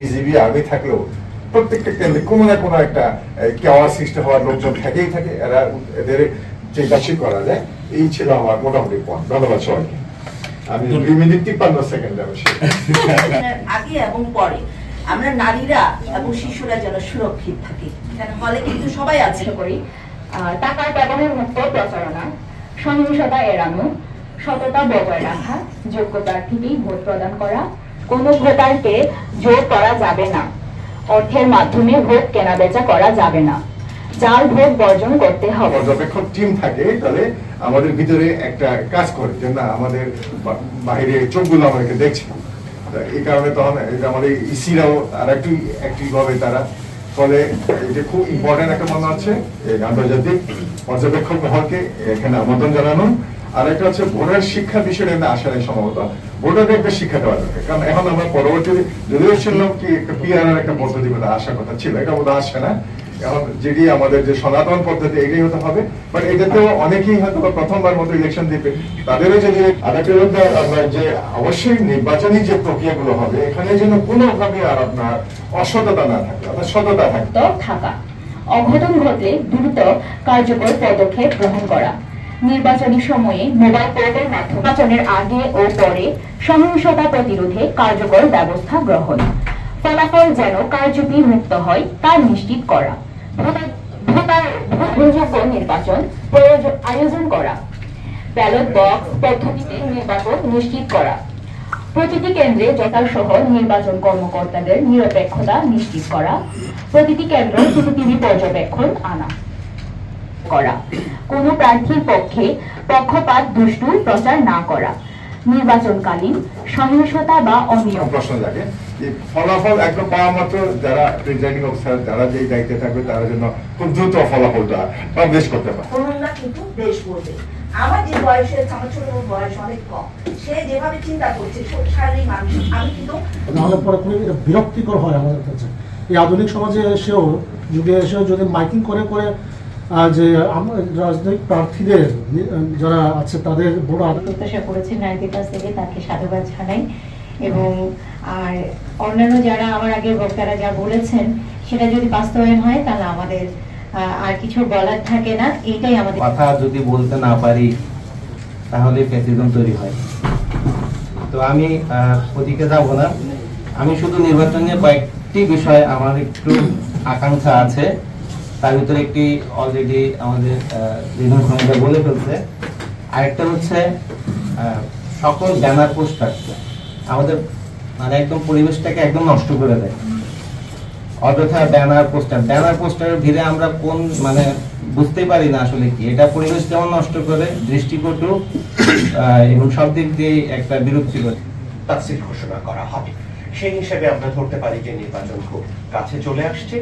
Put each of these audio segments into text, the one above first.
BGB army থাকলেও প্রত্যেকটা কেন্দ্রে কোনো না কোনো একটা কেওয়া সৃষ্টি হওয়ার লোকজন থেকেই থাকে, এরা এদের যে গাছি করা যায়। এই ছিল আমার মোটামুটি পয়েন্ট। ধন্যবাদ সবাইকে। আমি 2 মিনিট 53 সেকেন্ড আগে এবং পরে আমরা নারীরা এবং শিশুরা যেন সুরক্ষিত থাকি। এখানে হলে কিন্তু সবাই আছে করি টাকার ব্যবহার মুক্ত প্রচারণা, সহিংসতা এড়ানো, সততা বজায় রাখা, যোগ্য প্রার্থীকেই ভোট প্রদান করা, কোনো ভোটারকে জোর করা যাবে না, অর্থের মাধ্যমে ভোট কেনাবেচা করা যাবে না, জাল ভোট বর্জন করতে হবে। পর্যবেক্ষক টিম থাকে, তাহলে আমাদের ভিতরে একটা কাজ করে যে না আমাদের বাইরে চোখগুলো আমাদেরকে দেখছে। এই কারণে তখন আমাদের ইসিরাও আর একটু অ্যাক্টিভ হবে তারা। ফলে এটা খুব ইম্পর্টেন্ট একটা মনে হচ্ছে আন্তর্জাতিক পর্যবেক্ষক মহলকে এখানে আমন্ত্রণ জানানো। আর একটা হচ্ছে ভোটার শিক্ষা বিষয়টা আসলে সম্ভবত ভোটারদের একটা শিক্ষা দেওয়া দরকার। কারণ এখন আমরা পরবর্তী যদিও শুনলাম কি একটা পিআর এর একটা পদ্ধতি বলে আসার কথা ছিল, এটা বোধহয় আসছে না। এখন যেটি আমাদের যে সনাতন পদ্ধতি এটাই হতে হবে, বাট এটাতেও অনেকেই হয়তো প্রথমবার মতো ইলেকশন দিবে, তাদেরও যদি আরেকটা আমরা যে অবশ্যই নির্বাচনী যে প্রক্রিয়াগুলো হবে এখানে যেন কোনোভাবে আর আপনার অসততা না থাকে, আপনার সততা থাকা, অঘটন ঘটলে দ্রুত কার্যকর পদক্ষেপ গ্রহণ করা, নির্বাচনী সময়ে মোবাইল পোর্টালের মাধ্যমে নির্বাচনের আগে ও পরে সহিংসতা প্রতিরোধে কার্যকর ব্যবস্থা গ্রহণ, ফলাফল যেন কারচুপি মুক্ত হয় তা নিশ্চিত করা, ভোটযোগ্য নির্বাচন আয়োজন করা, ব্যালট বক্স পদ্ধতিতে নির্বাচন নিশ্চিত করা, প্রতিটি কেন্দ্রে যথাসহ নির্বাচন কর্মকর্তাদের নিরপেক্ষতা নিশ্চিত করা, প্রতিটি কেন্দ্র সিসিটিভি পর্যবেক্ষণ আনা করা, কোন প্রার্থীর পক্ষে পক্ষপাত দুষ্টু প্রচার না করা, নির্বাচনকালীন সহিংসতা বা অনিয়ম প্রশ্ন জাগে ফলাফল একদম পাওয়া মাত্র যারা প্রিজাইডিং অফিসার যারা যে দায়িত্বে থাকবে তারা জন্য খুব দ্রুত ফলাফলটা পাবলিশ করতে পারে। করোনা কিন্তু দেশ বলবে। আমার যে বয়সে আমার ছোট বয়স অনেক কম, সে যেভাবে চিন্তা করছে শারীরিক মানুষ, আমি কিন্তু নাহলে পরে খুবই বিরক্তিকর হয় আমাদের কাছে। এই আধুনিক সমাজে এসেও যুগে এসেও যদি মাইকিং করে করে যে রাজনৈতিক প্রার্থীদের যারা আছে তাদের বড় প্রত্যাশা করেছি নারীদের কাছ থেকে, তাকে সাধুবাদ জানাই। এবং আর অন্যান্য যারা আমার আগে বক্তারা যা বলেছেন সেটা যদি বাস্তবায়ন হয় তাহলে আমাদের আর কিছু বলার থাকে না। এইটাই আমাদের কথা যদি বলতে না পারি তাহলে ফ্যাসিজম তৈরি হয়। তো আমি ওদিকে যাব না, আমি শুধু নির্বাচন নিয়ে কয়েকটি বিষয় আমার একটু আকাঙ্ক্ষা আছে। তার ভিতরে একটি অলরেডি আমাদের রিজন ক্ষমতা বলে ফেলছে। আরেকটা হচ্ছে সকল ব্যানার পোস্টার আমাদের মানে একদম পরিবেশটাকে একদম নষ্ট করে দেয়। অযথা ব্যানার পোস্টারের ভিড়ে আমরা কোন মানে বুঝতেই পারি না আসলে কি এটা পরিবেশ যেমন নষ্ট করে, দৃষ্টিকটু এবং সব দিক দিয়ে একটা বিরক্তিকর তাফসীর ঘোষণা করা হবে। সেই হিসেবে আমরা ধরতে পারি যে নির্বাচন খুব কাছে চলে আসছে।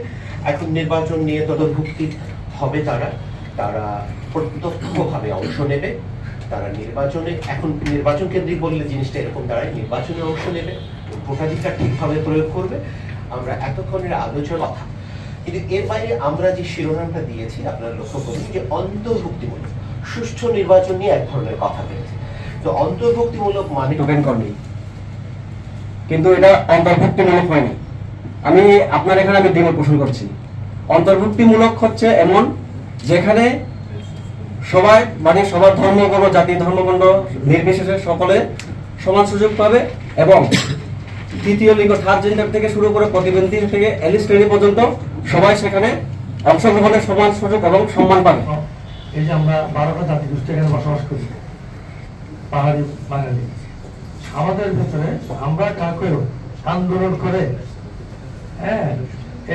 এখন নির্বাচন নিয়ে তদভুক্তি হবে তারা প্রত্যক্ষভাবে অংশ নেবে। তারা নির্বাচনে এখন নির্বাচন কেন্দ্রিক বললে জিনিসটা এরকম দাঁড়ায়, নির্বাচনে অংশ নেবে, ভোটাধিকার ঠিকভাবে প্রয়োগ করবে। আমরা এতক্ষণের আলোচনা কথা, কিন্তু এর বাইরে আমরা যে শিরোনামটা দিয়েছি আপনারা লক্ষ্য করুন যে অন্তর্ভুক্তিমূলক সুষ্ঠু নির্বাচন নিয়ে এক ধরনের কথা বলেছে। তো অন্তর্ভুক্তিমূলক মানে কিন্তু এটা অন্তর্ভুক্তিমূলক হয়নি। আমি আপনার এখানে আমি দ্বিমত পোষণ করছি। অন্তর্ভুক্তিমূলক হচ্ছে এমন যেখানে সবাই মানে সবার ধর্মবর্ণ জাতি ধর্মবর্ণ নির্বিশেষে সকলে সমান সুযোগ পাবে এবং তৃতীয় লিঙ্গ থার্ড জেন্ডার থেকে শুরু করে প্রতিবন্ধী থেকে এলিট শ্রেণী পর্যন্ত সবাই সেখানে অংশগ্রহণের সমান সুযোগ এবং সম্মান পাবে। এই যে আমরা 12টা জাতিগোষ্ঠী এখানে বসবাস করি, পাহাড়ি বাঙালি, আমাদের ভেতরে আমরা কাউকেও আন্দোলন করে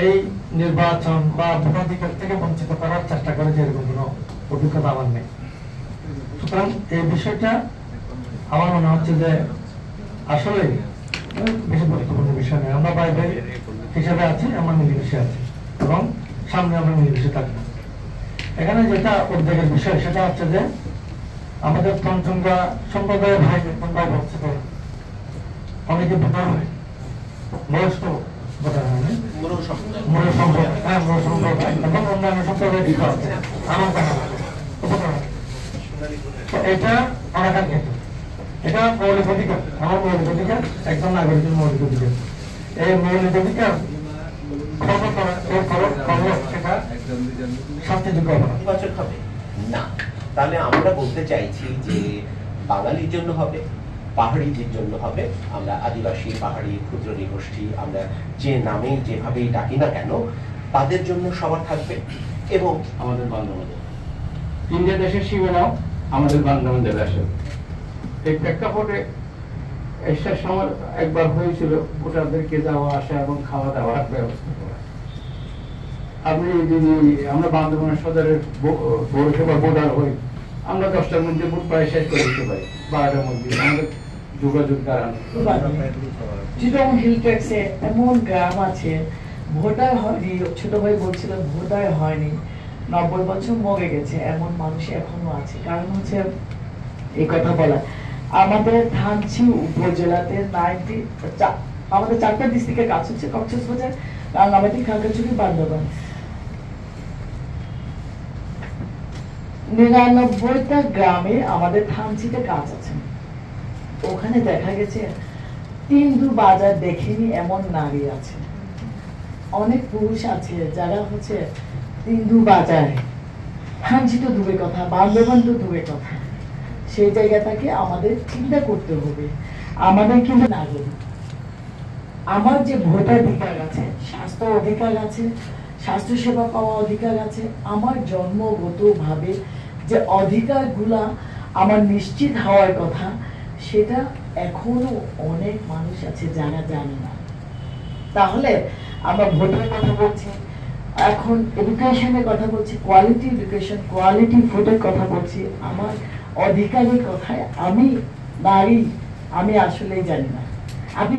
এই নির্বাচন বা ভোটাধিকার থেকে বঞ্চিত করার চেষ্টা করে যে এরকম কোনো অভিজ্ঞতা আমার নেই। সুতরাং এই বিষয়টা আমার মনে হচ্ছে যে আসলে বেশি গুরুত্বপূর্ণ বিষয় নয়। আমরা বাইরে হিসাবে আছি, আমরা মিলেমিশে আছি এবং সামনে আমরা মিলেমিশে থাকবো। এখানে যেটা উদ্বেগের বিষয় সেটা হচ্ছে যে আমাদের তঞ্চঙ্গা সম্প্রদায়ের ভাই তোমরাও বলছে তো অনেকে ভোটার হয়, বয়স্ক ভোটার হয় না, মূল সম্প্রদায় এবং অন্যান্য সম্প্রদায় আছে আমার দেখা এটা অনাকাঙ্ক্ষিত। এটা মৌলিক অধিকার, আমার মৌলিক অধিকার, একজন নাগরিকের মৌলিক অধিকার। এই মূল অধিকার খর্ব করা, এই খর্ব সেটা শাস্তিযোগ্য অপরাধ। নেতিবাচক হবে না, তাহলে আমরা বলতে চাইছি যে বাঙালির জন্য হবে, পাহাড়িদের জন্য হবে, আমরা আদিবাসী, পাহাড়ি, ক্ষুদ্র নৃগোষ্ঠী, আমরা যে নামেই যেভাবেই ডাকি না কেন তাদের জন্য সবার থাকবে। এবং আমাদের বান্ধবদের ইন্ডিয়া দেশের সীমানাও আমাদের বান্ধবদের আসে। এই প্রেক্ষাপটে এসার সময় একবার হয়েছিল ভোটারদেরকে যাওয়া আসা এবং খাওয়া দাওয়ার ব্যবস্থা করা। আপনি যদি আমরা বান্ধবনের সদরের পৌরসভা ভোটার হই, আমরা 10টার মধ্যে ভোট প্রায় শেষ করে দিতে পারি, 12টার মধ্যে আমাদের যোগাযোগ দ্বারা। চিটং হিল ট্যাক্সে এমন গ্রাম আছে ভোটার হয়নি, ছোট ভাই বলছিল ভোটার হয়নি, 90 বছর মরে গেছে, এমন মানুষ এখনো আছে। কারণ হচ্ছে এই কথা বলা, আমাদের ধানচি উপজেলাতে আমাদের 4টা ডিস্ট্রিক্টের কাজ হচ্ছে কক্সবাজার, রাঙ্গামাটি, খাগড়াছড়ি, বান্দরবান। 99টা গ্রামে আমাদের ধানচিতে কাজ আছে। ওখানে দেখা গেছে তিনদু বাজার দেখেনি এমন নারী আছে, অনেক পুরুষ আছে যারা হচ্ছে তিনদু বাজার, ধানচি তো দূরের কথা, বান্দরবান তো দূরের কথা। সেই জায়গাটাকে আমাদের চিন্তা করতে হবে। আমাদের কিন্তু নাগরিক, আমার যে ভোটাধিকার আছে, স্বাস্থ্য অধিকার আছে, স্বাস্থ্য সেবা পাওয়া অধিকার আছে, আমার জন্মগতভাবে যে অধিকারগুলা আমার নিশ্চিত হওয়ার কথা, সেটা এখনো অনেক মানুষ আছে যারা জানে না। তাহলে আমরা ভোটের কথা বলছি, এখন এডুকেশনের কথা বলছি, কোয়ালিটি এডুকেশন, কোয়ালিটি ভোটের কথা বলছি, আমার অধিকারের কথায় আমি নারী, আমি আসলেই জানি না। আপনি